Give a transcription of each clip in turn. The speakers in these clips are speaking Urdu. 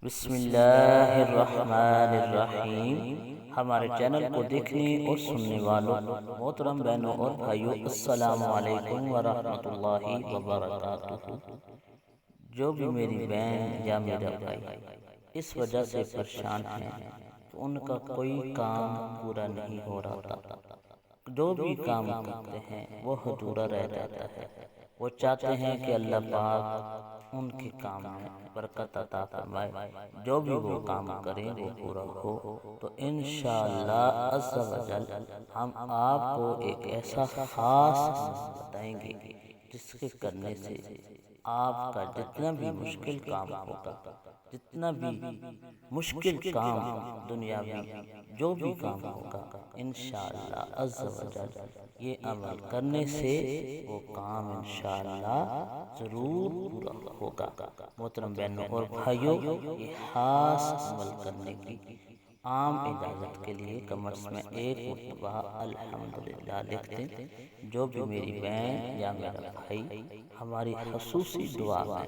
بسم اللہ الرحمن الرحیم۔ ہمارے چینل کو دیکھنے اور سننے والوں محترم بہنوں اور بھائیوں، السلام علیکم ورحمۃ اللہ وبرکاتہ۔ جو بھی میری بہن یا میرا بھائی اس وجہ سے پریشان ہیں کہ ان کا کوئی کام پورا نہیں ہو رہا، جو بھی کام کرتے ہیں وہ ادھورا رہ جاتا ہے۔ وہ چاہتے ہیں کہ اللہ پاک ان کے کام میں برکت عطا فرمائے، جو بھی وہ کام کریں وہ پورا ہو۔ تو انشاءاللہ عز و جل ہم آپ کو ایک ایسا خاص عمل بتائیں گے جس کے کرنے سے آپ کا جتنا بھی مشکل کام ہوگا، جتنا بھی مشکل کام دنیاوی جو بھی کام ہوگا، انشاءاللہ عز و جل یہ عمل کرنے سے وہ کام انشاءاللہ ضرور پورا ہوگا۔ محترم بہنوں اور بھائیوں، یہ خاص عمل کرنے کی عام اجازت کے لیے کمرس میں ایک مرتبہ الحمدللہ لکھ دیں۔ جو بھی میری بہن یا میرا بھائی ہماری خصوصی دعا میں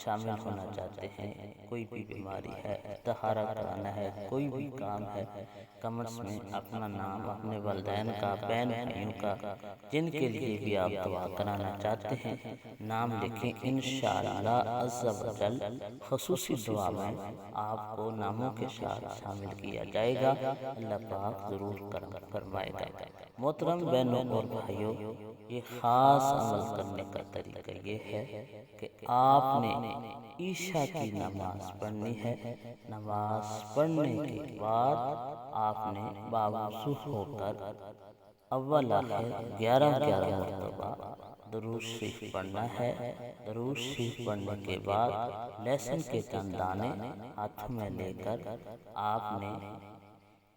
شامل ہونا چاہتے ہیں، کوئی بھی بیماری ہے، طہارہ کرانا ہے، کوئی بھی کام ہے، کمرس میں اپنا نام، اپنے والدین کا، بہن بھائیوں کا، جن کے لیے بھی آپ دعا کرانا چاہتے ہیں، نام لکھیں۔ انشاءاللہ عز و جل خصوصی دعا میں آپ کو ناموں کے ساتھ شامل کیا جائے گا، اللہ پاک ضرور کرم فرمائے گا۔ محترم بہنوں اور بھائیوں، یہ خاص عمل کرنے کا طریقہ یہ ہے کہ آپ نے عشاء کی نماز پڑھنی ہے۔ نماز پڑھنے کے بعد آپ نے باوضو ہو کر اول آخر 11 مرتبہ درود شریف پڑھنا ہے۔ درود شریف پڑھنے کے بعد لہسن کے چند دانے ہاتھوں میں لے کر آپ نے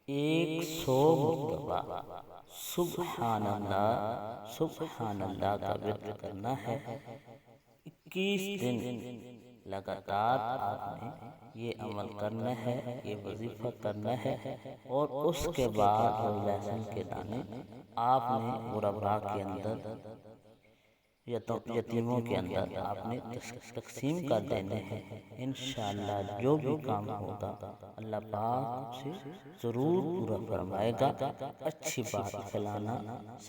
100 مرتبہ سبحان اللہ سبحان اللہ کا ورد کرنا ہے۔ 21 دن لگاتار آپ نے یہ عمل کرنا ہے، یہ وظیفہ کرنا ہے، اور اس کے بعد وہ لہسن کے دانے آپ نے غرباء کے اندر، یتیموں کے اندر آپ نے تقسیم کر دینے ہیں۔ انشاءاللہ جو بھی کام ہوگا اللہ پاک سے ضرور پورا فرمائے گا۔ اچھی بات پھیلانا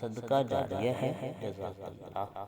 صدقہ جاریہ ہے۔ جزاک اللہ۔